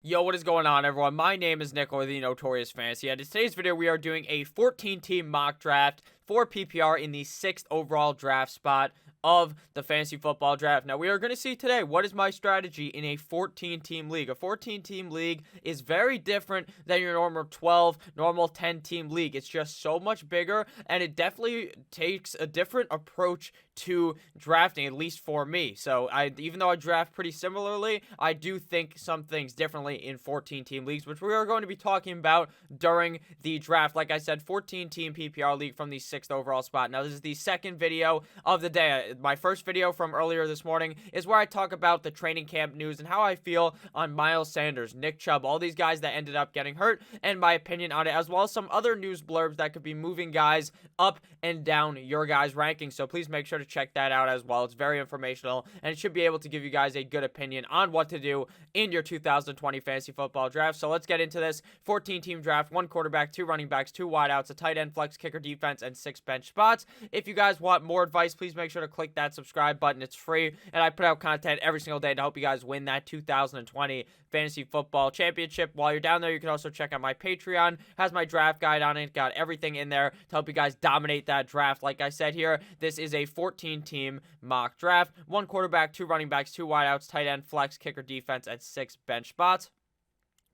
Yo, what is going on, everyone? My name is Nick, or the Notorious Fantasy, and in today's video, we are doing a 14-team mock draft for PPR in the 6th overall draft spot of the fantasy football draft. Now, we are going to see today what is my strategy in a 14-team league. A 14-team league is very different than your normal 12, normal 10-team league. It's just so much bigger, and it definitely takes a different approach to drafting, at least for me. So, even though I draft pretty similarly, I do think some things differently in 14-team leagues, which we are going to be talking about during the draft. Like I said, 14-team PPR league from the 6th overall spot. Now, this is the second video of the day. My first video from earlier this morning is where I talk about the training camp news and how I feel on Miles Sanders, Nick Chubb, all these guys that ended up getting hurt, and my opinion on it, as well as some other news blurbs that could be moving guys up and down your guys' rankings. So please make sure to check that out as well. It's very informational, and it should be able to give you guys a good opinion on what to do in your 2020 fantasy football draft. So let's get into this 14-team draft. 1 quarterback, 2 running backs, 2 wideouts, a tight end, flex, kicker, defense, and 6 bench spots. If you guys want more advice, please make sure to click that subscribe button. It's free, and I put out content every single day to help you guys win that 2020 fantasy football championship. While you're down there, you can also check out my Patreon. It has my draft guide on it. Got everything in there to help you guys dominate that draft. Like I said here, this is a 14-team mock draft. 1 quarterback, 2 running backs, 2 wideouts, tight end, flex, kicker, defense, and 6 bench spots.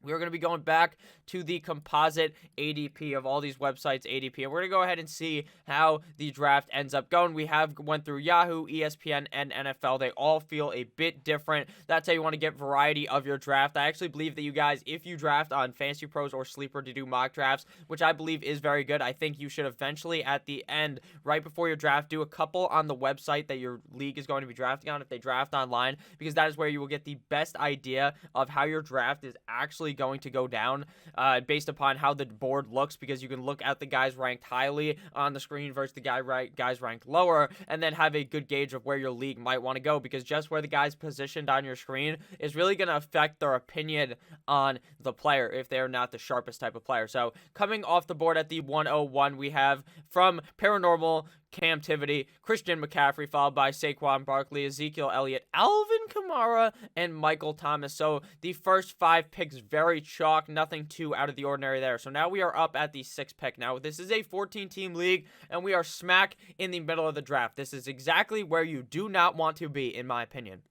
We're going to be going back to the composite ADP of all these websites, ADP, and we're going to go ahead and see how the draft ends up going. We have went through Yahoo, ESPN, and NFL. They all feel a bit different. That's how you want to get variety of your draft. I actually believe that you guys, if you draft on Fantasy Pros or Sleeper to do mock drafts, which I believe is very good, I think you should eventually at the end, right before your draft, do a couple on the website that your league is going to be drafting on if they draft online, because that is where you will get the best idea of how your draft is actually going to go down based upon how the board looks, because you can look at the guys ranked highly on the screen versus the guys ranked lower, and then have a good gauge of where your league might want to go, because just where the guy's positioned on your screen is really going to affect their opinion on the player if they're not the sharpest type of player. So coming off the board at the 101, we have from Paranormal Captivity, Christian McCaffrey, followed by Saquon Barkley, Ezekiel Elliott, Alvin Kamara, and Michael Thomas. So the first 5 picks, very chalk, nothing too out of the ordinary there. So now we are up at the 6th pick. Now this is a 14-team league, and we are smack in the middle of the draft. This is exactly where you do not want to be, in my opinion,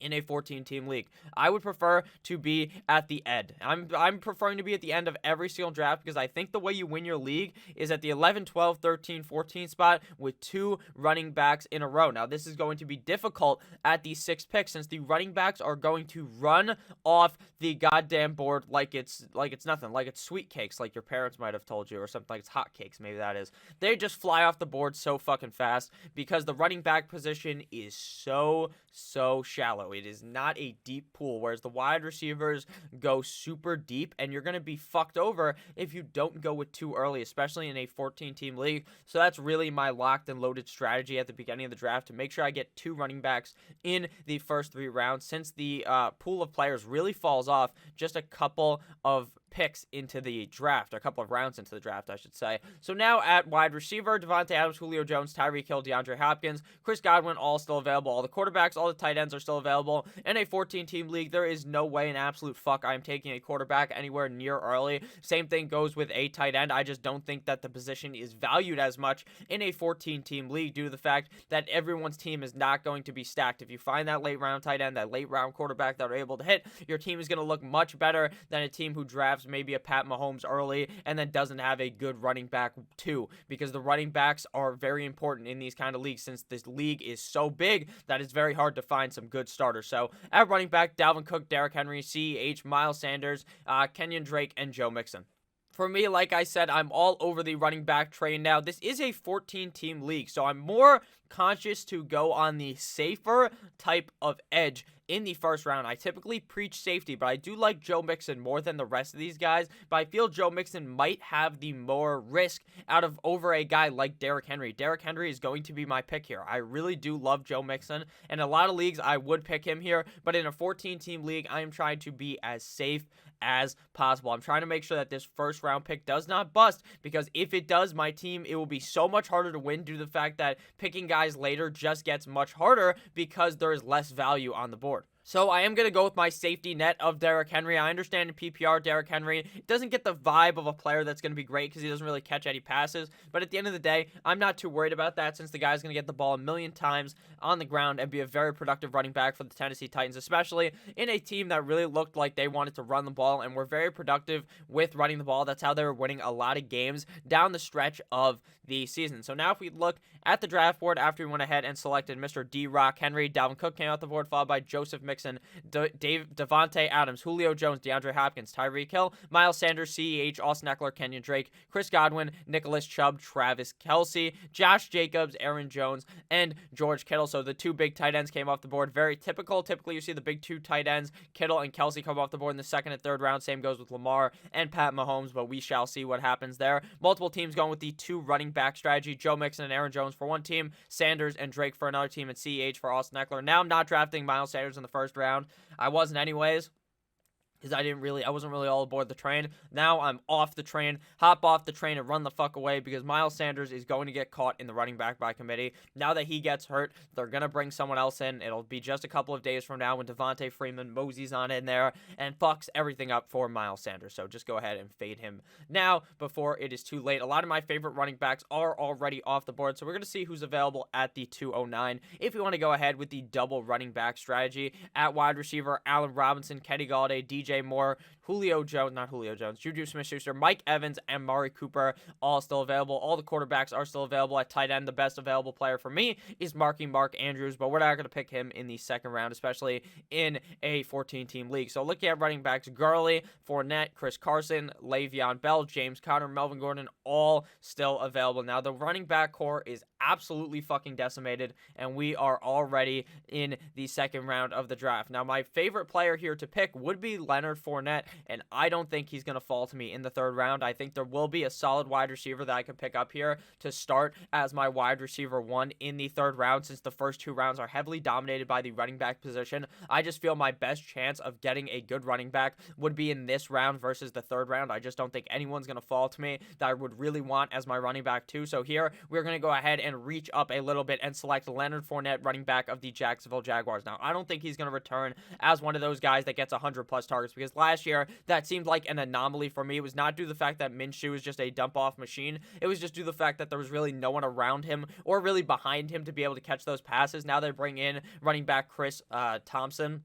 in a 14-team league. I would prefer to be at the end. I'm preferring to be at the end of every single draft, because I think the way you win your league is at the 11, 12, 13, 14 spot with 2 running backs in a row. Now, this is going to be difficult at the 6th pick, since the running backs are going to run off the goddamn board like it's nothing, like it's sweet cakes, like your parents might have told you, or something like it's hot cakes, maybe that is. They just fly off the board so fucking fast, because the running back position is so shallow. It is not a deep pool, whereas the wide receivers go super deep, and you're going to be fucked over if you don't go with too early, especially in a 14-team league. So that's really my locked and loaded strategy at the beginning of the draft, to make sure I get 2 running backs in the first 3 rounds, since the pool of players really falls off just a couple of picks into the draft, or a couple of rounds into the draft, I should say. So now at wide receiver, Devontae Adams, Julio Jones, Tyreek Hill, DeAndre Hopkins, Chris Godwin, all still available. All the quarterbacks, all the tight ends are still available. In a 14-team league, there is no way in absolute fuck I am taking a quarterback anywhere near early. Same thing goes with a tight end. I just don't think that the position is valued as much in a 14-team league, due to the fact that everyone's team is not going to be stacked. If you find that late round tight end, that late round quarterback that are able to hit, your team is going to look much better than a team who drafts maybe a Pat Mahomes early and then doesn't have a good running back too, because the running backs are very important in these kind of leagues, since this league is so big that it's very hard to find some good starters. So at running back, Dalvin Cook, Derrick Henry, CEH, Miles Sanders, Kenyon Drake, and Joe Mixon. For me, like I said, I'm all over the running back train now. This is a 14-team league, so I'm more conscious to go on the safer type of edge in the first round. I typically preach safety, but I do like Joe Mixon more than the rest of these guys. But I feel Joe Mixon might have the more risk out of over a guy like Derrick Henry. Derrick Henry is going to be my pick here. I really do love Joe Mixon. In a lot of leagues, I would pick him here, but in a 14-team league, I am trying to be as safe as possible. I'm trying to make sure that this first round pick does not bust, because if it does, my team, it will be so much harder to win due to the fact that picking guys later just gets much harder because there is less value on the board. So I am going to go with my safety net of Derrick Henry. I understand in PPR, Derrick Henry doesn't get the vibe of a player that's going to be great because he doesn't really catch any passes. But at the end of the day, I'm not too worried about that since the guy's going to get the ball a million times on the ground and be a very productive running back for the Tennessee Titans, especially in a team that really looked like they wanted to run the ball and were very productive with running the ball. That's how they were winning a lot of games down the stretch of the season. So now if we look at the draft board after we went ahead and selected Mr. D-Rock Henry, Dalvin Cook came out the board, followed by Joseph Mixon, Devontae Adams, Julio Jones, DeAndre Hopkins, Tyreek Hill, Miles Sanders, CEH, Austin Eckler, Kenyon Drake, Chris Godwin, Nicholas Chubb, Travis Kelce, Josh Jacobs, Aaron Jones, and George Kittle. So the two big tight ends came off the board. Very typical. Typically, you see the big two tight ends, Kittle and Kelce, come off the board in the second and third round. Same goes with Lamar and Pat Mahomes, but we shall see what happens there. Multiple teams going with the two running back strategy, Joe Mixon and Aaron Jones for one team, Sanders and Drake for another team, and CEH for Austin Eckler. Now I'm not drafting Miles Sanders in the first round. I wasn't anyways, because I wasn't really all aboard the train. Now I'm off the train, hop off the train and run the fuck away because Miles Sanders is going to get caught in the running back by committee. Now that he gets hurt, they're going to bring someone else in. It'll be just a couple of days from now when Devontae Freeman moseys on in there and fucks everything up for Miles Sanders. So just go ahead and fade him now before it is too late. A lot of my favorite running backs are already off the board, so we're going to see who's available at the 209. If you want to go ahead with the double running back strategy at wide receiver, Allen Robinson, Kenny Galladay, DJ Moore, Juju Smith-Schuster, Mike Evans, and Mari Cooper, all still available. All the quarterbacks are still available at tight end. The best available player for me is Mark Andrews, but we're not going to pick him in the second round, especially in a 14-team league. So looking at running backs, Gurley, Fournette, Chris Carson, Le'Veon Bell, James Conner, Melvin Gordon, all still available. Now, the running back core is absolutely fucking decimated, and we are already in the second round of the draft. Now, my favorite player here to pick would be Leonard Fournette, and I don't think he's going to fall to me in the third round. I think there will be a solid wide receiver that I can pick up here to start as my wide receiver one in the third round, since the first two rounds are heavily dominated by the running back position. I just feel my best chance of getting a good running back would be in this round versus the third round. I just don't think anyone's going to fall to me that I would really want as my running back too. So here, we're going to go ahead and reach up a little bit and select Leonard Fournette, running back of the Jacksonville Jaguars. Now, I don't think he's going to return as one of those guys that gets 100 plus targets, because last year that seemed like an anomaly for me. It was not due to the fact that Minshew was just a dump off machine. It was just due to the fact that there was really no one around him or really behind him to be able to catch those passes. Now they bring in running back Chris Thompson,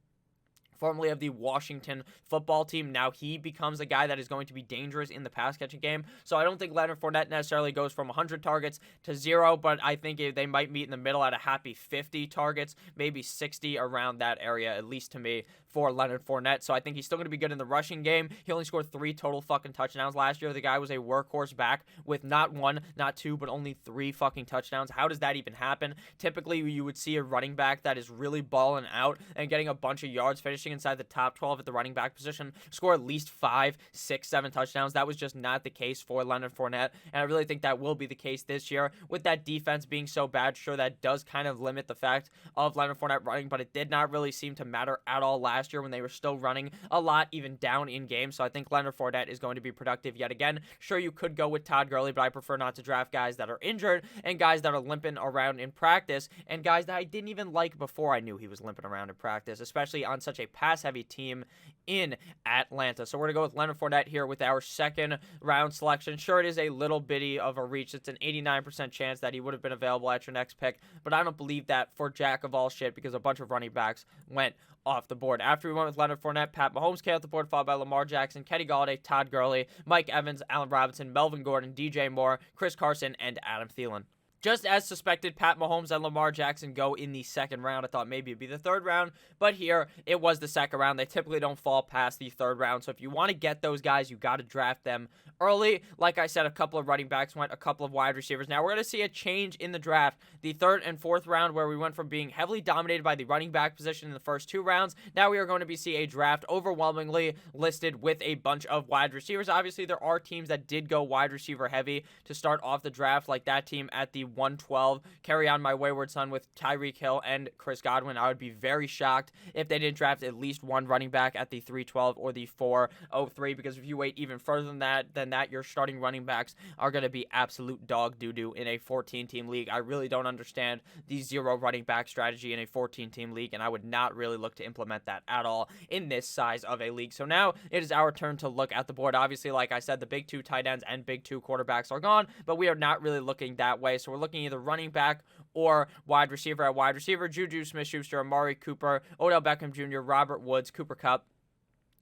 formerly of the Washington football team. Now he becomes a guy that is going to be dangerous in the pass-catching game. So I don't think Leonard Fournette necessarily goes from 100 targets to 0, but I think they might meet in the middle at a happy 50 targets, maybe 60 around that area, at least to me, for Leonard Fournette. So I think he's still going to be good in the rushing game. He only scored 3 total fucking touchdowns last year. The guy was a workhorse back with not 1, not 2, but only 3 fucking touchdowns. How does that even happen? Typically, you would see a running back that is really balling out and getting a bunch of yards, finishing inside the top 12 at the running back position, score at least 5, 6, 7 touchdowns. That was just not the case for Leonard Fournette, and I really think that will be the case this year. With that defense being so bad, sure, that does kind of limit the fact of Leonard Fournette running, but it did not really seem to matter at all last year when they were still running a lot, even down in games. So I think Leonard Fournette is going to be productive yet again. Sure, you could go with Todd Gurley, but I prefer not to draft guys that are injured and guys that are limping around in practice and guys that I didn't even like before I knew he was limping around in practice, especially on such a pass-heavy team in Atlanta. So we're going to go with Leonard Fournette here with our second round selection. Sure, it is a little bitty of a reach. It's an 89% chance that he would have been available at your next pick, but I don't believe that for jack of all shit because a bunch of running backs went off the board. After we went with Leonard Fournette, Pat Mahomes came off the board, followed by Lamar Jackson, Kenny Galladay, Todd Gurley, Mike Evans, Allen Robinson, Melvin Gordon, DJ Moore, Chris Carson, and Adam Thielen. Just as suspected, Pat Mahomes and Lamar Jackson go in the second round. I thought maybe it'd be the third round, but here it was the second round. They typically don't fall past the third round, so if you want to get those guys, you got to draft them early. Like I said, a couple of running backs went, a couple of wide receivers. Now we're going to see a change in the draft. The third and fourth round, where we went from being heavily dominated by the running back position in the first 2 rounds, now we are going to see a draft overwhelmingly listed with a bunch of wide receivers. Obviously, there are teams that did go wide receiver heavy to start off the draft, like that team at the 112, carry on my wayward son with Tyreek Hill and Chris Godwin. I would be very shocked if they didn't draft at least one running back at the 312 or the 403, because if you wait even further than that, your starting running backs are going to be absolute dog doo-doo in a 14-team league. I really don't understand the zero running back strategy in a 14-team league, and I would not really look to implement that at all in this size of a league. So now it is our turn to look at the board. Obviously, like I said, the big two tight ends and big two quarterbacks are gone, but we are not really looking that way. So we're looking either running back or wide receiver. At wide receiver, Juju Smith-Schuster, Amari Cooper, Odell Beckham Jr., Robert Woods, Cooper Kupp,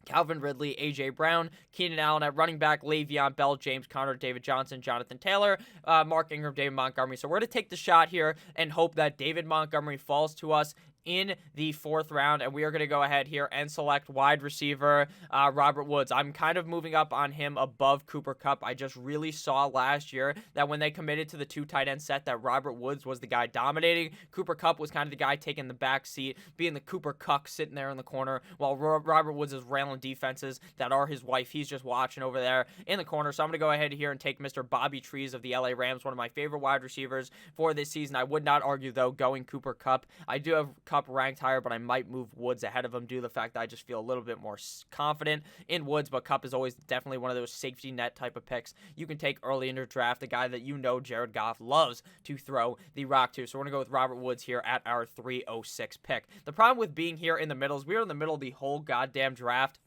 Calvin Ridley, A.J. Brown, Keenan Allen. At running back, Le'Veon Bell, James Conner, David Johnson, Jonathan Taylor, Mark Ingram, David Montgomery. So we're going to take the shot here and hope that David Montgomery falls to us in the 4th round, and we are going to go ahead here and select wide receiver Robert Woods. I'm kind of moving up on him above Cooper Kupp. I just really saw last year that when they committed to the 2 tight end set, that Robert Woods was the guy dominating. Cooper Kupp was kind of the guy taking the back seat, being the Cooper Cuck sitting there in the corner, while Robert Woods is railing defenses that are his wife. He's just watching over there in the corner. So I'm going to go ahead here and take Mr. Bobby Trees of the LA Rams, one of my favorite wide receivers for this season. I would not argue, though, going Cooper Kupp. I do have Kupp ranked higher, but I might move Woods ahead of him due to the fact that I just feel a little bit more confident in Woods, but Kupp is always definitely one of those safety net type of picks you can take early in your draft, the guy that you know Jared Goff loves to throw the rock to. So we're going to go with Robert Woods here at our 306 pick. The problem with being here in the middle is we are in the middle of the whole goddamn draft.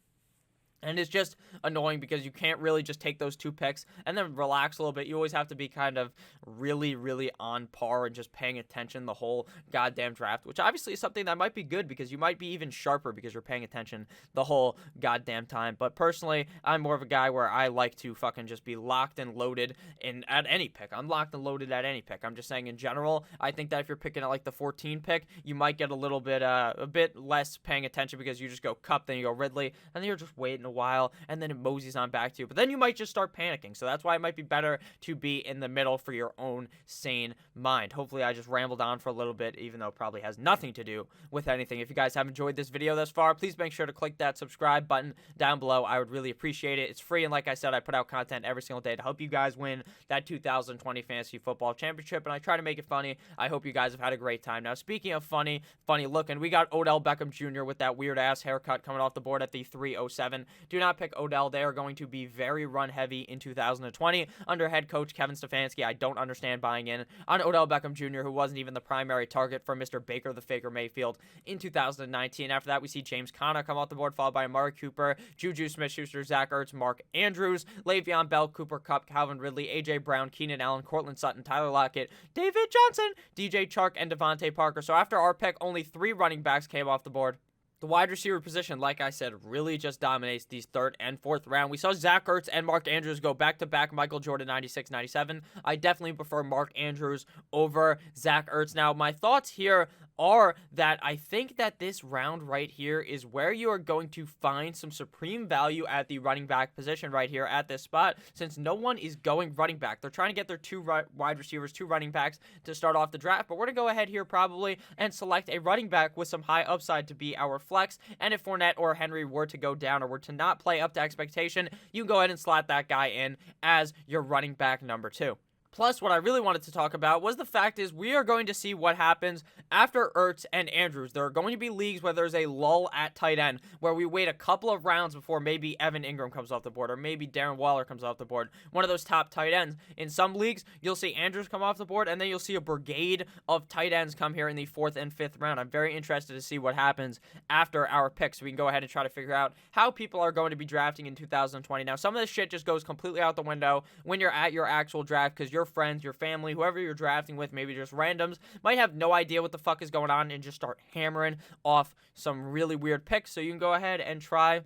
And it's just annoying because you can't really just take those 2 picks and then relax a little bit. You always have to be kind of really, really on par and just paying attention the whole goddamn draft, which obviously is something that might be good because you might be even sharper because you're paying attention the whole goddamn time. But personally, I'm more of a guy where I like to fucking just be locked and loaded at any pick. I'm locked and loaded at any pick. I'm just saying in general, I think that if you're picking at like the 14 pick, you might get a bit less paying attention because you just go Kupp, then you go Ridley, and then you're just waiting a while, and then it moseys on back to you. But then you might just start panicking. So that's why it might be better to be in the middle for your own sane mind. Hopefully I just rambled on for a little bit, even though it probably has nothing to do with anything. If you guys have enjoyed this video thus far, please make sure to click that subscribe button down below. I would really appreciate it. It's free, and like I said, I put out content every single day to help you guys win that 2020 Fantasy Football Championship, and I try to make it funny. I hope you guys have had a great time. Now, speaking of funny looking, we got Odell Beckham Jr. with that weird-ass haircut coming off the board at the 307. Do not pick Odell. They are going to be very run-heavy in 2020 under head coach Kevin Stefanski. I don't understand buying in on Odell Beckham Jr., who wasn't even the primary target for Mr. Baker the Faker Mayfield in 2019. After that, we see James Conner come off the board, followed by Amari Cooper, Juju Smith-Schuster, Zach Ertz, Mark Andrews, Le'Veon Bell, Cooper Kupp, Calvin Ridley, A.J. Brown, Keenan Allen, Cortland Sutton, Tyler Lockett, David Johnson, DJ Chark, and Devontae Parker. So after our pick, only 3 running backs came off the board. The wide receiver position, like I said, really just dominates these 3rd and 4th round. We saw Zach Ertz and Mark Andrews go back-to-back Michael Jordan 96-97. I definitely prefer Mark Andrews over Zach Ertz. Now, my thoughts here are that I think that this round right here is where you are going to find some supreme value at the running back position right here at this spot, since no one is going running back. They're trying to get their 2 wide receivers, 2 running backs to start off the draft, but we're going to go ahead here probably and select a running back with some high upside to be our flex. And if Fournette or Henry were to go down or were to not play up to expectation, you can go ahead and slot that guy in as your running back number 2. Plus, what I really wanted to talk about was the fact is we are going to see what happens after Ertz and Andrews. There are going to be leagues where there's a lull at tight end, where we wait a couple of rounds before maybe Evan Ingram comes off the board, or maybe Darren Waller comes off the board, one of those top tight ends. In some leagues, you'll see Andrews come off the board, and then you'll see a brigade of tight ends come here in the 4th and 5th round. I'm very interested to see what happens after our picks. So we can go ahead and try to figure out how people are going to be drafting in 2020. Now, some of this shit just goes completely out the window when you're at your actual draft, because your friends, your family, whoever you're drafting with, maybe just randoms, might have no idea what the fuck is going on and just start hammering off some really weird picks. So you can go ahead and try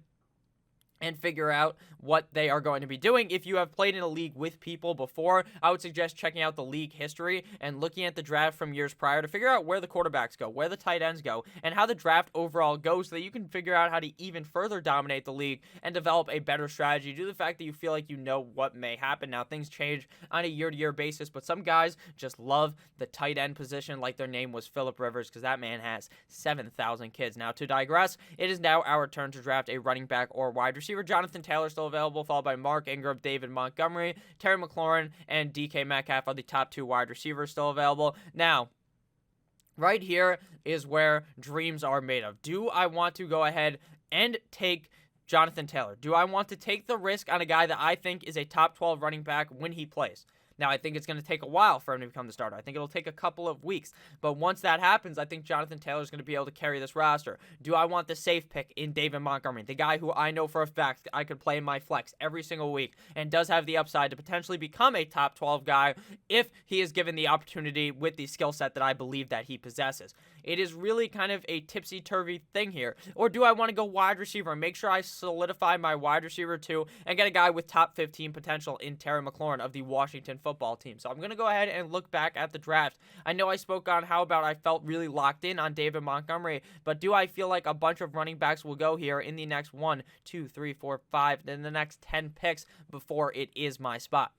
and figure out what they are going to be doing. If you have played in a league with people before, I would suggest checking out the league history and looking at the draft from years prior to figure out where the quarterbacks go, where the tight ends go, and how the draft overall goes, so that you can figure out how to even further dominate the league and develop a better strategy due to the fact that you feel like you know what may happen. Now, things change on a year-to-year basis, but some guys just love the tight end position like their name was Phillip Rivers, because that man has 7,000 kids. Now, to digress, it is now our turn to draft a running back or wide receiver. receiver, Jonathan Taylor still available, followed by Mark Ingram, David Montgomery, Terry McLaurin, and DK Metcalf are the top 2 wide receivers still available. Now, right here is where dreams are made of. Do I want to go ahead and take Jonathan Taylor? Do I want to take the risk on a guy that I think is a top 12 running back when he plays? Now, I think it's going to take a while for him to become the starter. I think it'll take a couple of weeks. But once that happens, I think Jonathan Taylor is going to be able to carry this roster. Do I want the safe pick in David Montgomery, the guy who I know for a fact I could play in my flex every single week and does have the upside to potentially become a top 12 guy if he is given the opportunity with the skill set that I believe that he possesses? It is really kind of a tipsy-turvy thing here. Or do I want to go wide receiver and make sure I solidify my wide receiver too and get a guy with top 15 potential in Terry McLaurin of the Washington football team? So I'm going to go ahead and look back at the draft. I know I spoke on how about I felt really locked in on David Montgomery, but do I feel like a bunch of running backs will go here in the next 1, 2, 3, 4, 5, then the next 10 picks before it is my spot?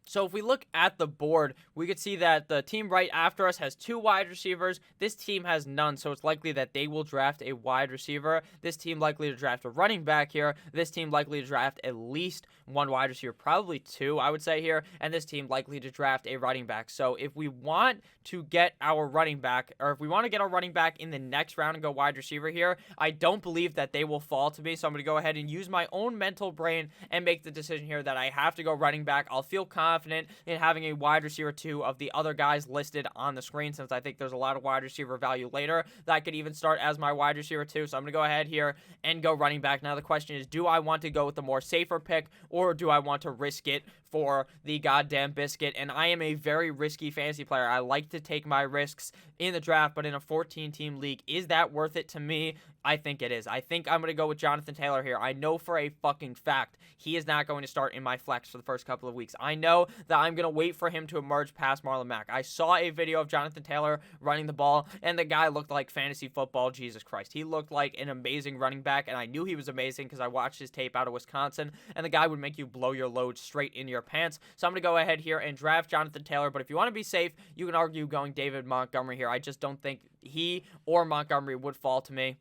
So if we look at the board, we could see that the team right after us has 2 wide receivers. This team has none, so it's likely that they will draft a wide receiver. This team likely to draft a running back here. This team likely to draft at least 1 wide receiver, probably 2, I would say here. And this team likely to draft a running back. So if we want to get our running back, or if we want to get our running back in the next round and go wide receiver here, I don't believe that they will fall to me. So I'm going to go ahead and use my own mental brain and make the decision here that I have to go running back. I'll feel confident in having a wide receiver 2 of the other guys listed on the screen, since I think there's a lot of wide receiver value later that could even start as my wide receiver 2. So I'm going to go ahead here and go running back. Now the question is, do I want to go with the more safer pick, or do I want to risk it for the goddamn biscuit? And I am a very risky fantasy player. I like to take my risks in the draft, but in a 14-team league, is that worth it to me? I think it is. I think I'm going to go with Jonathan Taylor here. I know for a fucking fact he is not going to start in my flex for the first couple of weeks. I know that I'm going to wait for him to emerge past Marlon Mack. I saw a video of Jonathan Taylor running the ball, and the guy looked like fantasy football. Jesus Christ. He looked like an amazing running back, and I knew he was amazing because I watched his tape out of Wisconsin, and the guy would make you blow your load straight in your pants. So I'm going to go ahead here and draft Jonathan Taylor, but if you want to be safe, you can argue going David Montgomery here. I just don't think he or Montgomery would fall to me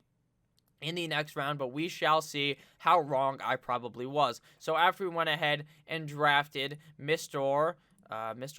in the next round, but we shall see how wrong I probably was. So after we went ahead and drafted Mr.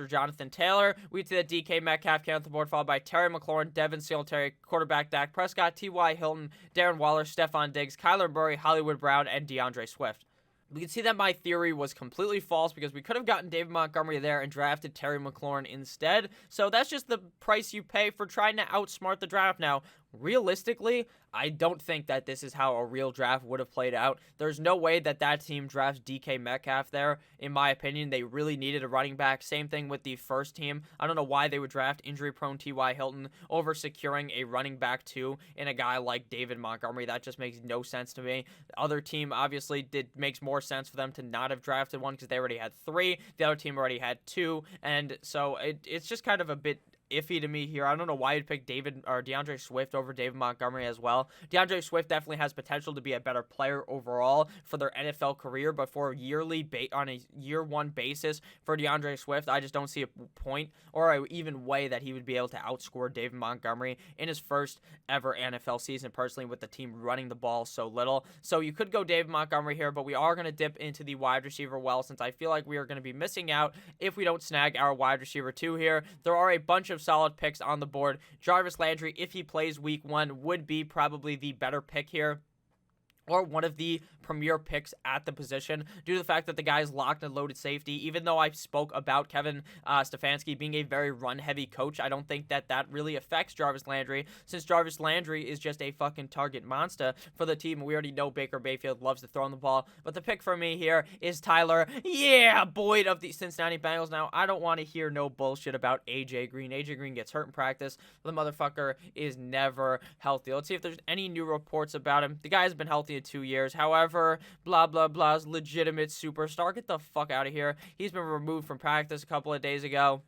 Jonathan Taylor, we see that DK Metcalf came off the board, followed by Terry McLaurin, Devin Singletary, quarterback Dak Prescott, T.Y. Hilton, Darren Waller, Stephon Diggs, Kyler Murray, Hollywood Brown, and DeAndre Swift. We can see that my theory was completely false because we could have gotten David Montgomery there and drafted Terry McLaurin instead. So that's just the price you pay for trying to outsmart the draft. Now, realistically, I don't think that this is how a real draft would have played out. There's no way that that team drafts DK Metcalf there. In my opinion, they really needed a running back. Same thing with the first team. I don't know why they would draft injury-prone T.Y. Hilton over securing a running back too in a guy like David Montgomery. That just makes no sense to me. The other team obviously makes more sense for them to not have drafted one because they already had 3. The other team already had 2, and so it's just kind of a bit iffy to me here. I don't know why you'd pick DeAndre Swift over David Montgomery as well. DeAndre Swift definitely has potential to be a better player overall for their NFL career, but for on a year 1 basis for DeAndre Swift, I just don't see a point or an even way that he would be able to outscore David Montgomery in his first ever NFL season, personally, with the team running the ball so little. So you could go David Montgomery here, but we are going to dip into the wide receiver well, since I feel like we are going to be missing out if we don't snag our wide receiver 2 here. There are a bunch of solid picks on the board. Jarvis Landry, if he plays week 1, would be probably the better pick here, or one of the premier picks at the position, due to the fact that the guy is locked and loaded safety. Even though I spoke about Kevin Stefanski being a very run-heavy coach, I don't think that really affects Jarvis Landry, since Jarvis Landry is just a fucking target monster for the team. We already know Baker Mayfield loves to throw on the ball, but the pick for me here is Tyler, Boyd of the Cincinnati Bengals. Now, I don't want to hear no bullshit about AJ Green. AJ Green gets hurt in practice. The motherfucker is never healthy. Let's see if there's any new reports about him. The guy has been healthy in 2 years. However, blah, blah, blah's legitimate superstar. Get the fuck out of here. He's been removed from practice a couple of days ago.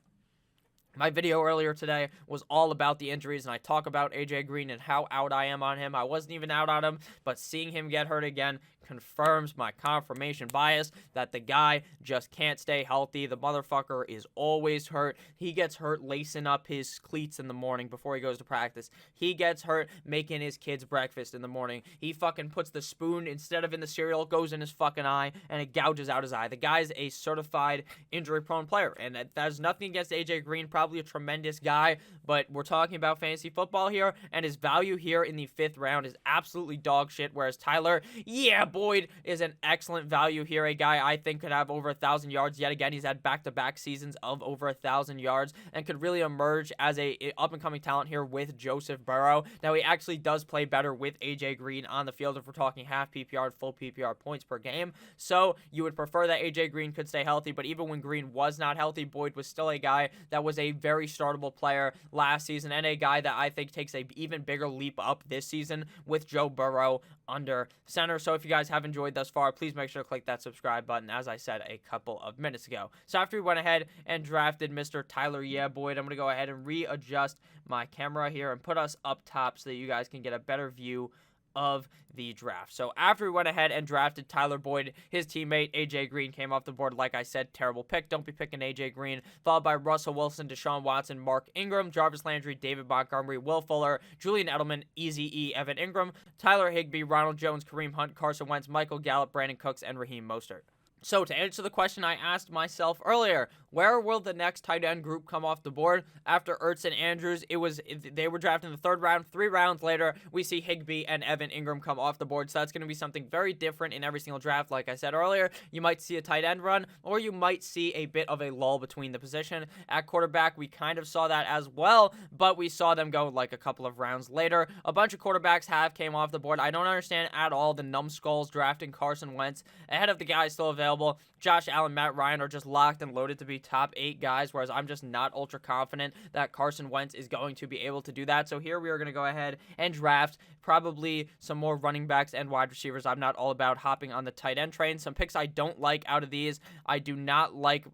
My video earlier today was all about the injuries, and I talk about AJ Green and how out I am on him. I wasn't even out on him, but seeing him get hurt again confirms my confirmation bias that the guy just can't stay healthy. The motherfucker is always hurt. He gets hurt lacing up his cleats in the morning before he goes to practice. He gets hurt making his kids breakfast in the morning. He fucking puts the spoon instead of in the cereal, goes in his fucking eye, and it gouges out his eye. The guy's a certified injury-prone player, and that's nothing against AJ Green, probably a tremendous guy, but we're talking about fantasy football here, and his value here in the 5th round is absolutely dog shit, whereas Tyler, yeah, Boyd is an excellent value here, a guy I think could have over 1,000 yards. Yet again, he's had back-to-back seasons of over 1,000 yards and could really emerge as a up-and-coming talent here with Joseph Burrow. Now, he actually does play better with AJ Green on the field if we're talking half PPR and full PPR points per game. So you would prefer that AJ Green could stay healthy, but even when Green was not healthy, Boyd was still a guy that was a very startable player last season and a guy that I think takes a even bigger leap up this season with Joe Burrow under center. So if you guys have enjoyed thus far, please make sure to click that subscribe button, as I said a couple of minutes ago. So after we went ahead and drafted Mr. Tyler Boyd, I'm going to go ahead and readjust my camera here and put us up top so that you guys can get a better view of the draft. So after we went ahead and drafted Tyler Boyd, his teammate AJ Green came off the board. Like I said, terrible pick. Don't be picking AJ Green. Followed by Russell Wilson, Deshaun Watson, Mark Ingram, Jarvis Landry, David Montgomery, Will Fuller, Julian Edelman, Eazy-E, Evan Ingram, Tyler Higbee, Ronald Jones, Kareem Hunt, Carson Wentz, Michael Gallup, Brandon Cooks, and Raheem Mostert. So to answer the question I asked myself earlier, where will the next tight end group come off the board? After Ertz and Andrews, they were drafted in the 3rd round. 3 rounds later, we see Higbee and Evan Ingram come off the board. So that's going to be something very different in every single draft. Like I said earlier, you might see a tight end run, or you might see a bit of a lull between the position. At quarterback, we kind of saw that as well, but we saw them go like a couple of rounds later. A bunch of quarterbacks came off the board. I don't understand at all the numbskulls drafting Carson Wentz ahead of the guys still available. Josh Allen, Matt Ryan are just locked and loaded to be top 8 guys, whereas I'm just not ultra confident that Carson Wentz is going to be able to do that. So here we are going to go ahead and draft probably some more running backs and wide receivers. I'm not all about hopping on the tight end train. Some picks I don't like out of these. I do not like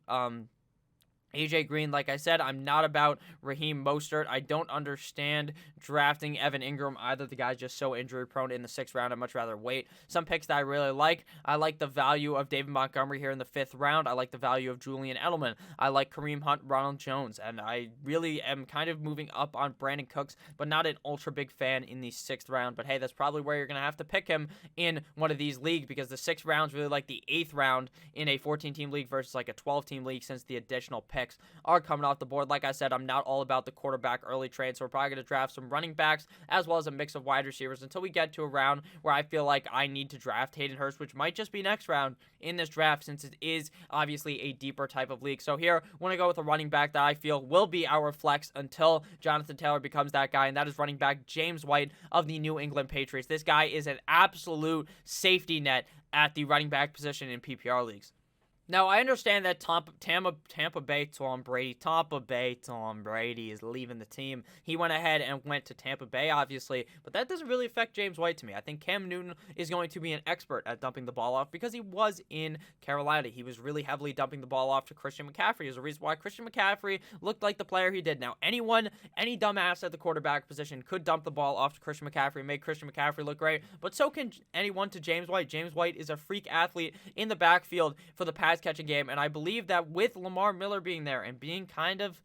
AJ Green, like I said. I'm not about Raheem Mostert. I don't understand drafting Evan Ingram either. The guy's just so injury prone in the 6th round. I'd much rather wait. Some picks that I really like. I like the value of David Montgomery here in the 5th round. I like the value of Julian Edelman. I like Kareem Hunt, Ronald Jones, and I really am kind of moving up on Brandon Cooks, but not an ultra big fan in the 6th round. But hey, that's probably where you're going to have to pick him in one of these leagues, because the 6th round's really like the 8th round in a 14-team league versus like a 12-team league, since the additional picks are coming off the board. Like I said, I'm not all about the quarterback early trade, so we're probably going to draft some running backs as well as a mix of wide receivers until we get to a round where I feel like I need to draft Hayden Hurst, which might just be next round in this draft, since it is obviously a deeper type of league. So here, I want to go with a running back that I feel will be our flex until Jonathan Taylor becomes that guy, and that is running back James White of the New England Patriots. This guy is an absolute safety net at the running back position in PPR leagues. Now, I understand that Tampa Bay Tom Brady is leaving the team. He went ahead and went to Tampa Bay, obviously, but that doesn't really affect James White to me. I think Cam Newton is going to be an expert at dumping the ball off because he was in Carolina. He was really heavily dumping the ball off to Christian McCaffrey. There's a reason why Christian McCaffrey looked like the player he did. Now, any dumbass at the quarterback position could dump the ball off to Christian McCaffrey and make Christian McCaffrey look great, but so can anyone to James White. James White is a freak athlete in the backfield for the pass catching game, and I believe that with Lamar Miller being there and being kind of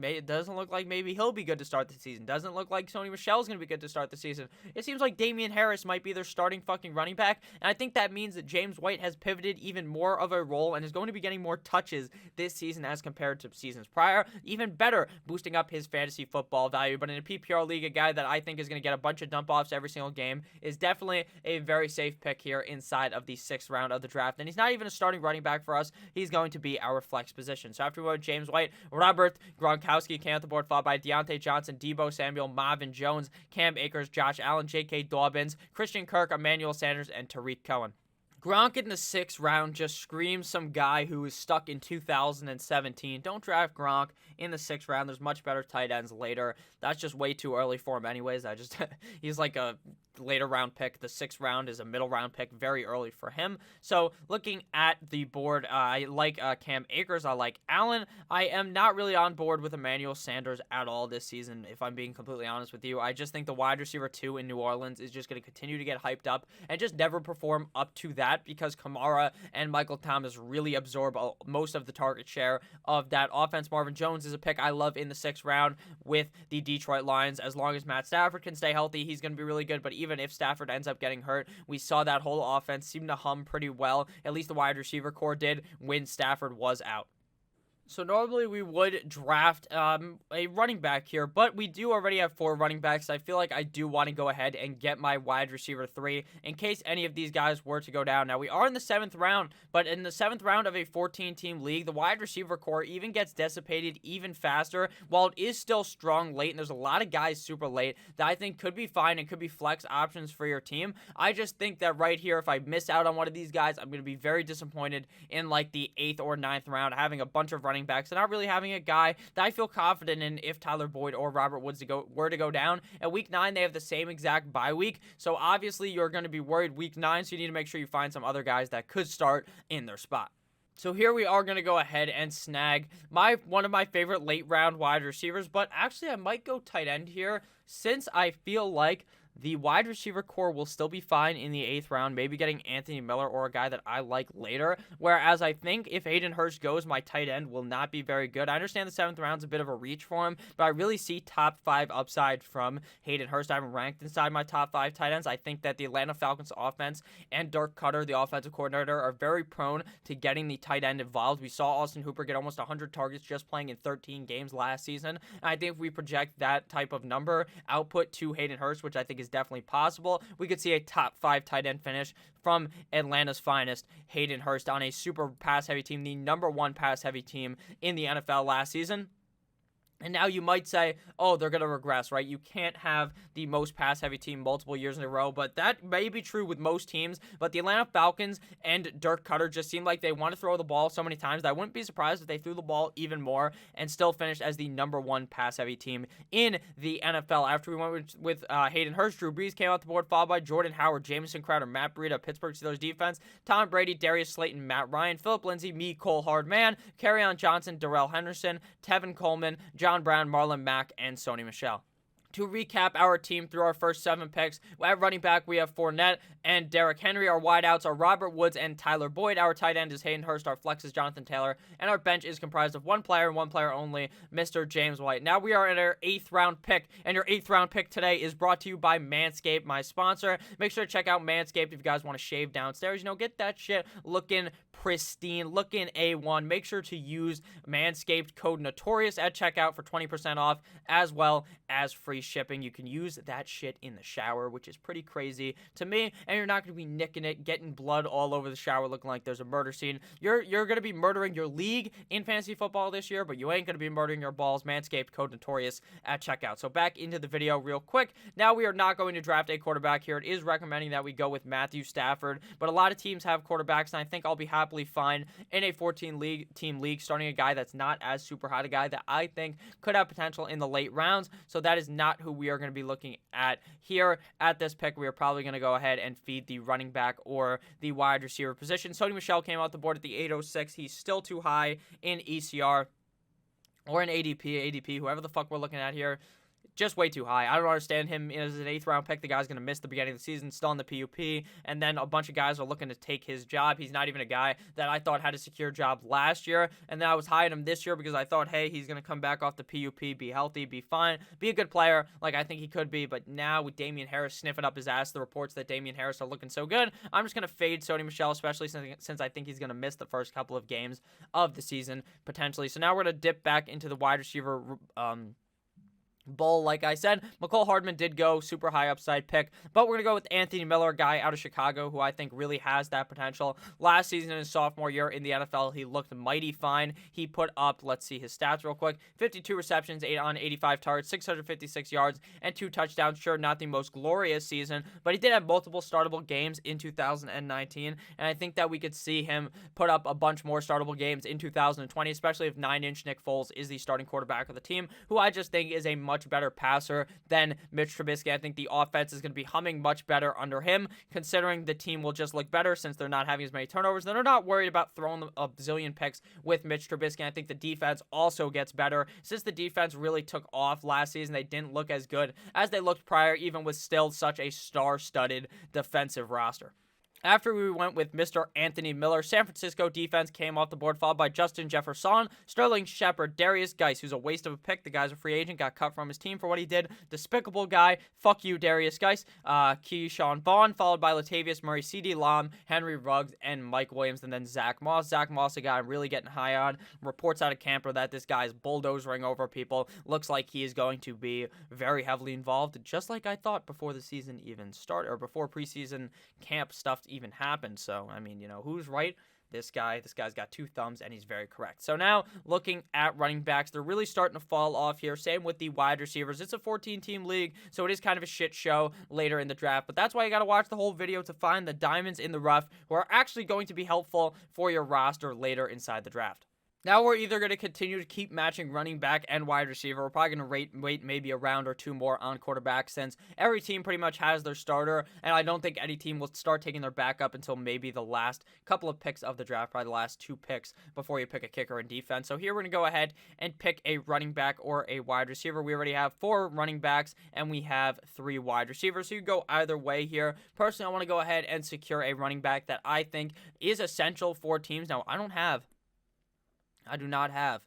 it doesn't look like maybe he'll be good to start the season. Doesn't look like Sony Michel's going to be good to start the season. It seems like Damian Harris might be their starting fucking running back, and I think that means that James White has pivoted even more of a role and is going to be getting more touches this season as compared to seasons prior. Even better, boosting up his fantasy football value. But in a PPR league, a guy that I think is going to get a bunch of dump-offs every single game is definitely a very safe pick here inside of the 6th round of the draft. And he's not even a starting running back for us. He's going to be our flex position. So after we went James White, Robert Gronkowski came off the board, followed by Deontay Johnson, Deebo Samuel, Marvin Jones, Cam Akers, Josh Allen, J.K. Dobbins, Christian Kirk, Emmanuel Sanders, and Tariq Cohen. Gronk in the 6th round just screams some guy who was stuck in 2017. Don't draft Gronk in the 6th round. There's much better tight ends later. That's just way too early for him anyways. He's like a later round pick. The 6th round is a middle round pick, very early for him. So looking at the board, I like Cam Akers. I like Allen. I am not really on board with Emmanuel Sanders at all this season, if I'm being completely honest with you. I just think the wide receiver 2 in New Orleans is just going to continue to get hyped up and just never perform up to that, because Kamara and Michael Thomas really absorb most of the target share of that offense. Marvin Jones is a pick I love in the 6th round with the Detroit Lions. As long as Matt Stafford can stay healthy, he's going to be really good. But even if Stafford ends up getting hurt, we saw that whole offense seem to hum pretty well. At least the wide receiver core did when Stafford was out. So normally we would draft a running back here, but we do already have 4 running backs. I feel like I do want to go ahead and get my wide receiver 3 in case any of these guys were to go down. Now, we are in the 7th round, but in the 7th round of a 14-team league, the wide receiver core even gets dissipated even faster. While it is still strong late, and there's a lot of guys super late that I think could be fine and could be flex options for your team, I just think that right here, if I miss out on one of these guys, I'm going to be very disappointed in like the 8th or 9th round, having a bunch of running backs and not really having a guy that I feel confident in if Tyler Boyd or Robert Woods were to go down. At week 9, they have the same exact bye week, so obviously you're going to be worried week 9, so you need to make sure you find some other guys that could start in their spot. So here we are going to go ahead and snag one of my favorite late round wide receivers, but actually I might go tight end here, since I feel like the wide receiver core will still be fine in the 8th round, maybe getting Anthony Miller or a guy that I like later. Whereas I think if Hayden Hurst goes, my tight end will not be very good. I understand the 7th round's a bit of a reach for him, but I really see top 5 upside from Hayden Hurst. I haven't ranked inside my top 5 tight ends. I think that the Atlanta Falcons offense and Dirk Cutter, the offensive coordinator, are very prone to getting the tight end involved. We saw Austin Hooper get almost 100 targets just playing in 13 games last season. And I think if we project that type of number output to Hayden Hurst, which I think is definitely possible, we could see a top 5 tight end finish from Atlanta's finest, Hayden Hurst, on a super pass-heavy team, the number 1 pass-heavy team in the NFL last season. And now you might say, oh, they're going to regress, right? You can't have the most pass-heavy team multiple years in a row, but that may be true with most teams. But the Atlanta Falcons and Dirk Cutter just seem like they want to throw the ball so many times that I wouldn't be surprised if they threw the ball even more and still finished as the number 1 pass-heavy team in the NFL. After we went with Hayden Hurst, Drew Brees came out the board, followed by Jordan Howard, Jamison Crowder, Matt Breida, Pittsburgh Steelers defense, Tom Brady, Darius Slayton, Matt Ryan, Phillip Lindsay, me, Cole Hardman, Kerryon Johnson, Darrell Henderson, Tevin Coleman, John Brown, Marlon Mack, and Sony Michel. To recap our team through our first 7 picks, at running back, we have Fournette and Derrick Henry. Our wideouts are Robert Woods and Tyler Boyd. Our tight end is Hayden Hurst. Our flex is Jonathan Taylor. And our bench is comprised of 1 player and 1 player only, Mr. James White. Now we are at our 8th round pick, and your 8th round pick today is brought to you by Manscaped, my sponsor. Make sure to check out Manscaped if you guys want to shave downstairs. Get that shit looking pristine, looking A1. Make sure to use Manscaped code Notorious at checkout for 20% off, as well as free shipping. You can use that shit in the shower, which is pretty crazy to me, and you're not going to be nicking it, getting blood all over the shower looking like there's a murder scene. You're going to be murdering your league in fantasy football this year, but you ain't going to be murdering your balls. Manscaped code Notorious at checkout. So back into the video real quick. Now we are not going to draft a quarterback here. It is recommending that we go with Matthew Stafford, but a lot of teams have quarterbacks, and I think I'll be happily fine in a 14-team league starting a guy that's not as super hot, a guy that I think could have potential in the late rounds. So that is not who we are going to be looking at here at this pick. We are probably going to go ahead and feed the running back or the wide receiver position. Sony Michel came out the board at the 806. He's still too high in ECR or in ADP, whoever the fuck we're looking at here. Just way too high. I don't understand him as an 8th round pick. The guy's going to miss the beginning of the season, still in the PUP, and then a bunch of guys are looking to take his job. He's not even a guy that I thought had a secure job last year, and then I was high on him this year because I thought, hey, he's going to come back off the PUP, be healthy, be fine, be a good player like I think he could be. But now with Damian Harris sniffing up his ass, the reports that Damian Harris are looking so good, I'm just going to fade Sony Michel, especially since I think he's going to miss the first couple of games of the season potentially. So now we're going to dip back into the wide receiver bowl. Like I said, McCole Hardman did go super high upside pick, but we're going to go with Anthony Miller, a guy out of Chicago who I think really has that potential. Last season in his sophomore year in the NFL, he looked mighty fine. He put up, let's see his stats real quick, 52 receptions, 8 on 85 targets, 656 yards, and 2 touchdowns. Sure, not the most glorious season, but he did have multiple startable games in 2019, and I think that we could see him put up a bunch more startable games in 2020, especially if 9-inch Nick Foles is the starting quarterback of the team, who I just think is a much better passer than Mitch Trubisky. I think the offense is going to be humming much better under him, considering the team will just look better since they're not having as many turnovers. They're not worried about throwing a bazillion picks with Mitch Trubisky. And I think the defense also gets better. Since the defense really took off last season, they didn't look as good as they looked prior, even with still such a star-studded defensive roster. After we went with Mr. Anthony Miller, San Francisco defense came off the board, followed by Justin Jefferson, Sterling Shepard, Darius Geis, who's a waste of a pick. The guy's a free agent, got cut from his team for what he did. Despicable guy. Fuck you, Darius Geis. Keyshawn Vaughn, followed by Latavius Murray, CeeDee Lamb, Henry Ruggs, and Mike Williams, and then Zach Moss. Zach Moss, a guy I'm really getting high on. Reports out of camp are that this guy is bulldozing over people. Looks like he is going to be very heavily involved, just like I thought before the season even started, or before preseason camp stuff even happened. So, I mean, who's right? This guy's got 2 thumbs, and he's very correct. So now, looking at running backs, they're really starting to fall off here. Same with the wide receivers. It's a 14-team league, so it is kind of a shit show later in the draft. But that's why you got to watch the whole video to find the diamonds in the rough who are actually going to be helpful for your roster later inside the draft. Now we're either going to continue to keep matching running back and wide receiver. We're probably going to wait maybe a round or 2 more on quarterback, since every team pretty much has their starter, and I don't think any team will start taking their backup until maybe the last couple of picks of the draft, probably the last 2 picks before you pick a kicker in defense. So here we're going to go ahead and pick a running back or a wide receiver. We already have 4 running backs and we have 3 wide receivers, so you go either way here. Personally, I want to go ahead and secure a running back that I think is essential for teams. Now, I do not have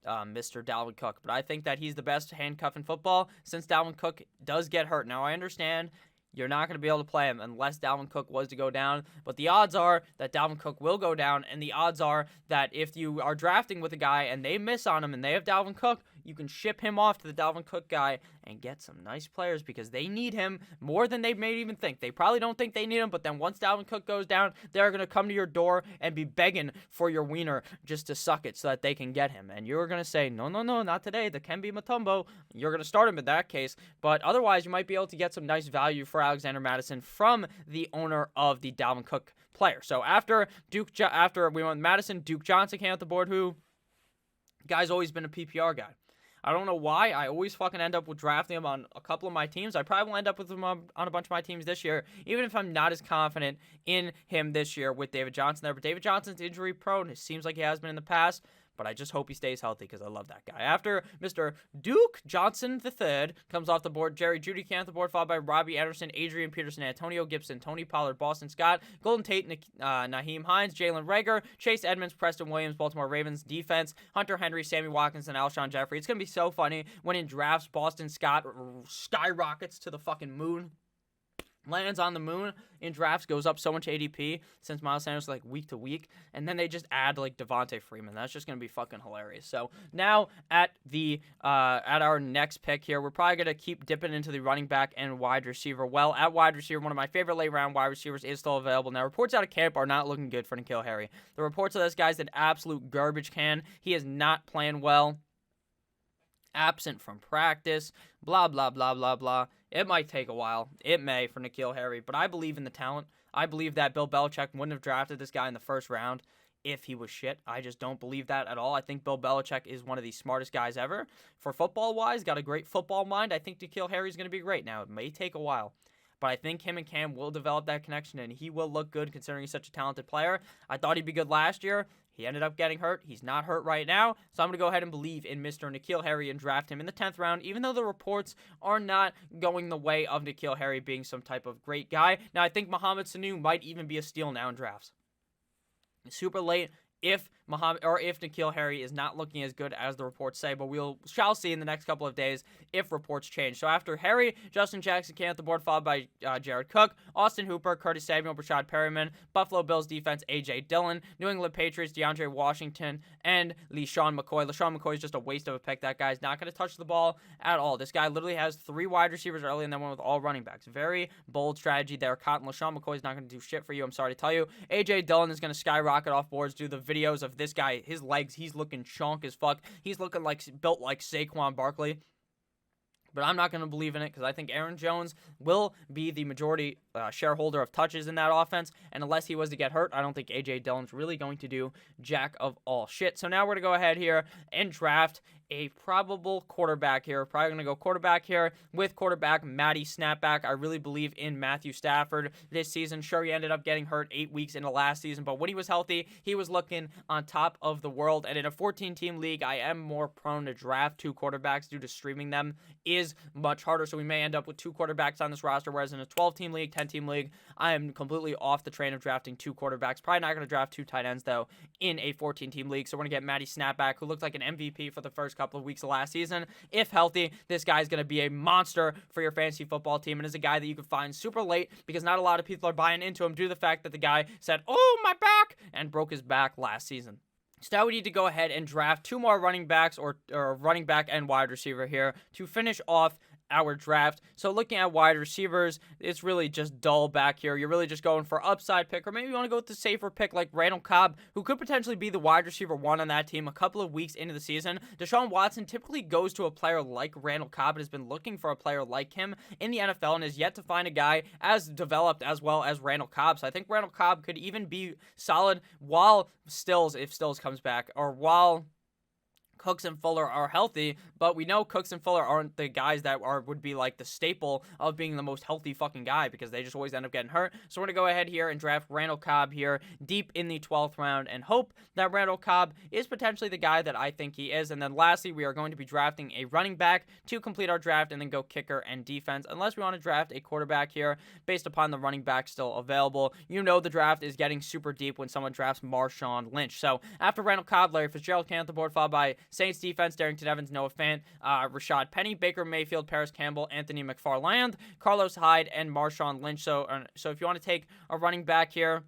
Mr. Dalvin Cook, but I think that he's the best handcuff in football since Dalvin Cook does get hurt. Now, I understand you're not going to be able to play him unless Dalvin Cook was to go down, but the odds are that Dalvin Cook will go down, and the odds are that if you are drafting with a guy and they miss on him and they have Dalvin Cook, you can ship him off to the Dalvin Cook guy and get some nice players because they need him more than they may even think. They probably don't think they need him, but then once Dalvin Cook goes down, they're going to come to your door and be begging for your wiener just to suck it so that they can get him. And you're going to say, no, not today. The Kembe Mutombo. You're going to start him in that case. But otherwise, you might be able to get some nice value for Alexander Madison from the owner of the Dalvin Cook player. So after we went Madison, Duke Johnson came off the board, who guy's always been a PPR guy. I don't know why. I always fucking end up with drafting him on a couple of my teams. I probably will end up with him on a bunch of my teams this year, even if I'm not as confident in him this year with David Johnson there. But David Johnson's injury prone. It seems like he has been in the past. But I just hope he stays healthy because I love that guy. After Mr. Duke Johnson III comes off the board, Jerry Jeudy came off the board, followed by Robbie Anderson, Adrian Peterson, Antonio Gibson, Tony Pollard, Boston Scott, Golden Tate, Naheem Hines, Jalen Reagor, Chase Edmonds, Preston Williams, Baltimore Ravens defense, Hunter Henry, Sammy Watkins, and Alshon Jeffrey. It's going to be so funny when in drafts, Boston Scott skyrockets to the fucking moon. Lands on the moon in drafts, goes up so much ADP since Miles Sanders like week to week, and then they just add like Devontae Freeman. That's just gonna be fucking hilarious. So now at our next pick here, we're probably gonna keep dipping into the running back and wide receiver. Well, at wide receiver, one of my favorite late round wide receivers is still available. Now, reports out of camp are not looking good for N'Keal Harry. The reports of this guy's an absolute garbage can. He is not playing well. Absent from practice, blah, blah, blah, blah, blah. It might take a while. It may for N'Keal Harry, but I believe in the talent. I believe that Bill Belichick wouldn't have drafted this guy in the first round if he was shit. I just don't believe that at all. I think Bill Belichick is one of the smartest guys ever. For football-wise, got a great football mind. I think N'Keal Harry is going to be great. Now, it may take a while, but I think him and Cam will develop that connection, and he will look good considering he's such a talented player. I thought he'd be good last year. He ended up getting hurt. He's not hurt right now. So I'm going to go ahead and believe in Mr. N'Keal Harry and draft him in the 10th round, even though the reports are not going the way of N'Keal Harry being some type of great guy. Now, I think Mohamed Sanu might even be a steal now in drafts. Super late if N'Keal Harry is not looking as good as the reports say, but shall see in the next couple of days if reports change. So after Harry, Justin Jackson came off the board, followed by Jared Cook, Austin Hooper, Curtis Samuel, Rashad Perryman, Buffalo Bills defense, A.J. Dillon, New England Patriots, DeAndre Washington, and LeSean McCoy. LeSean McCoy is just a waste of a pick. That guy's not going to touch the ball at all. This guy literally has 3 wide receivers early and then one with all running backs. Very bold strategy there. Cotton LeSean McCoy is not going to do shit for you. I'm sorry to tell you. A.J. Dillon is going to skyrocket off boards, do the videos of this guy, his legs, he's looking chonk as fuck. He's looking built like Saquon Barkley. But I'm not going to believe in it because I think Aaron Jones will be the majority shareholder of touches in that offense. And unless he was to get hurt, I don't think A.J. Dillon's really going to do jack of all shit. So now we're going to go ahead here and draft a probable quarterback here. Probably going to go quarterback here with quarterback Matty Snapback. I really believe in Matthew Stafford this season. Sure, he ended up getting hurt 8 weeks into last season, but when he was healthy, he was looking on top of the world. And in a 14-team league, I am more prone to draft 2 quarterbacks due to streaming them is much harder. So we may end up with 2 quarterbacks on this roster, whereas in a 12-team league, 10-team league, I am completely off the train of drafting 2 quarterbacks. Probably not going to draft 2 tight ends, though, in a 14-team league. So we're going to get Matty Snapback, who looked like an MVP for the first couple of weeks of last season. If healthy, this guy is going to be a monster for your fantasy football team, and is a guy that you can find super late because not a lot of people are buying into him due to the fact that the guy said, "Oh, my back," and broke his back last season. So now we need to go ahead and draft 2 more running backs or running back and wide receiver here to finish off our draft. So looking at wide receivers, it's really just dull back here. You're really just going for upside pick, or maybe you want to go with the safer pick like Randall Cobb, who could potentially be the wide receiver 1 on that team a couple of weeks into the season. Deshaun Watson typically goes to a player like Randall Cobb and has been looking for a player like him in the NFL and has yet to find a guy as developed as well as Randall Cobb. So I think Randall Cobb could even be solid while Stills, if Stills comes back, or while Cooks and Fuller are healthy, but we know Cooks and Fuller aren't the guys that would be like the staple of being the most healthy fucking guy because they just always end up getting hurt. So we're going to go ahead here and draft Randall Cobb here deep in the 12th round and hope that Randall Cobb is potentially the guy that I think he is. And then lastly, we are going to be drafting a running back to complete our draft and then go kicker and defense, unless we want to draft a quarterback here based upon the running back still available. You know the draft is getting super deep when someone drafts Marshawn Lynch. So after Randall Cobb, Larry Fitzgerald came off the board, followed by Saints defense, Darrington Evans, Noah Fant, Rashad Penny, Baker Mayfield, Paris Campbell, Anthony McFarland, Carlos Hyde, and Marshawn Lynch. So if you want to take a running back here,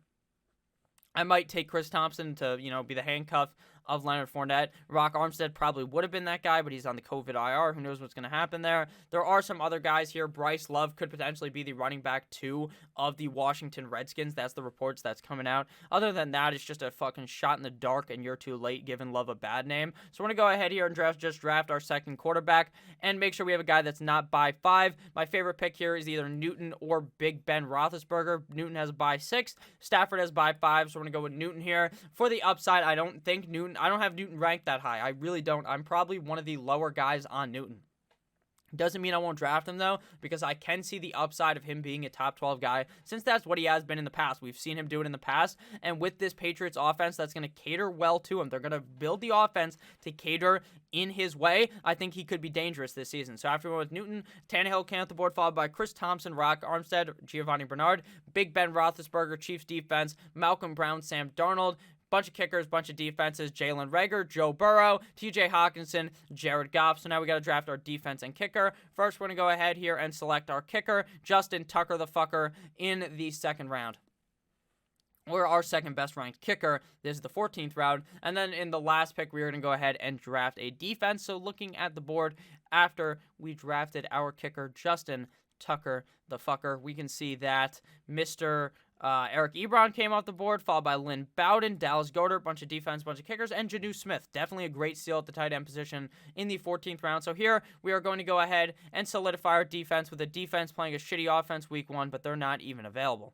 I might take Chris Thompson to, be the handcuff of Leonard Fournette. Rock Armstead probably would have been that guy, but he's on the COVID IR. Who knows what's going to happen there? There are some other guys here. Bryce Love could potentially be the running back 2 of the Washington Redskins. That's the reports that's coming out. Other than that, it's just a fucking shot in the dark, and you're too late giving Love a bad name. So we're going to go ahead here and draft our second quarterback and make sure we have a guy that's not by 5. My favorite pick here is either Newton or Big Ben Roethlisberger. Newton has by 6. Stafford has by 5, so we're going to go with Newton here. For the upside, I don't have Newton ranked that high. I really don't. I'm probably one of the lower guys on Newton. Doesn't mean I won't draft him, though, because I can see the upside of him being a top 12 guy, since that's what he has been in the past. We've seen him do it in the past, and with this Patriots offense, that's going to cater well to him. They're going to build the offense to cater in his way. I think he could be dangerous this season. So after we went with Newton, Tannehill came off the board, followed by Chris Thompson, Rock Armstead, Giovanni Bernard, Big Ben Roethlisberger, Chiefs defense, Malcolm Brown, Sam Darnold, bunch of kickers, bunch of defenses, Jalen Reagor, Joe Burrow, TJ Hawkinson, Jared Goff. So now we got to draft our defense and kicker. First, we're going to go ahead here and select our kicker, Justin Tucker the fucker, in the second round. We're our second best ranked kicker. This is the 14th round. And then in the last pick, we're going to go ahead and draft a defense. So looking at the board after we drafted our kicker, Justin Tucker the fucker, we can see that Mr. Eric Ebron came off the board, followed by Lynn Bowden, Dallas Goedert, bunch of defense, bunch of kickers, and Janu Smith. Definitely a great steal at the tight end position in the 14th round. So here we are going to go ahead and solidify our defense with a defense playing a shitty offense week 1, but they're not even available.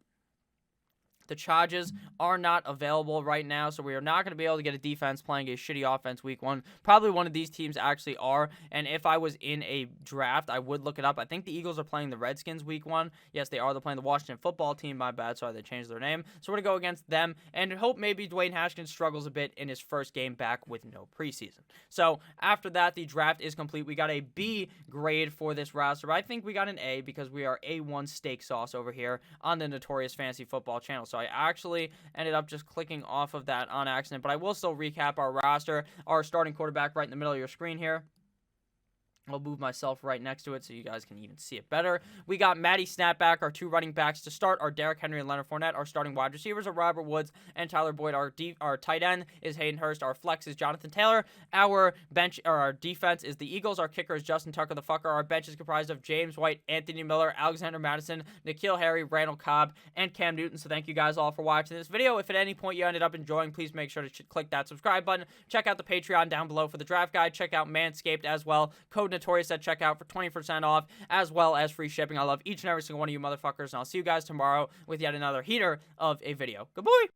The Chargers are not available right now, so we are not going to be able to get a defense playing a shitty offense week 1. Probably one of these teams actually are, and if I was in a draft, I would look it up. I think the Eagles are playing the Redskins week 1. Yes, they are. They're playing the Washington football team. My bad. Sorry, they changed their name. So we're going to go against them and hope maybe Dwayne Haskins struggles a bit in his first game back with no preseason. So after that, the draft is complete. We got a B grade for this roster. I think we got an A because we are A1 steak sauce over here on the Notorious Fantasy Football channel. So I actually ended up just clicking off of that on accident, but I will still recap our roster. Our starting quarterback right in the middle of your screen here. I'll move myself right next to it so you guys can even see it better. We got Matty Snapback, our 2 running backs to start. Our Derrick Henry and Leonard Fournette. Our starting wide receivers are Robert Woods and Tyler Boyd. Our tight end is Hayden Hurst. Our flex is Jonathan Taylor. Our defense is the Eagles. Our kicker is Justin Tucker the fucker. Our bench is comprised of James White, Anthony Miller, Alexander Madison, N'Keal Harry, Randall Cobb, and Cam Newton. So thank you guys all for watching this video. If at any point you ended up enjoying, please make sure to click that subscribe button. Check out the Patreon down below for the draft guide. Check out Manscaped as well. Code Notorious at checkout for 20% off, as well as free shipping. I love each and every single one of you motherfuckers, and I'll see you guys tomorrow with yet another heater of a video. Goodbye!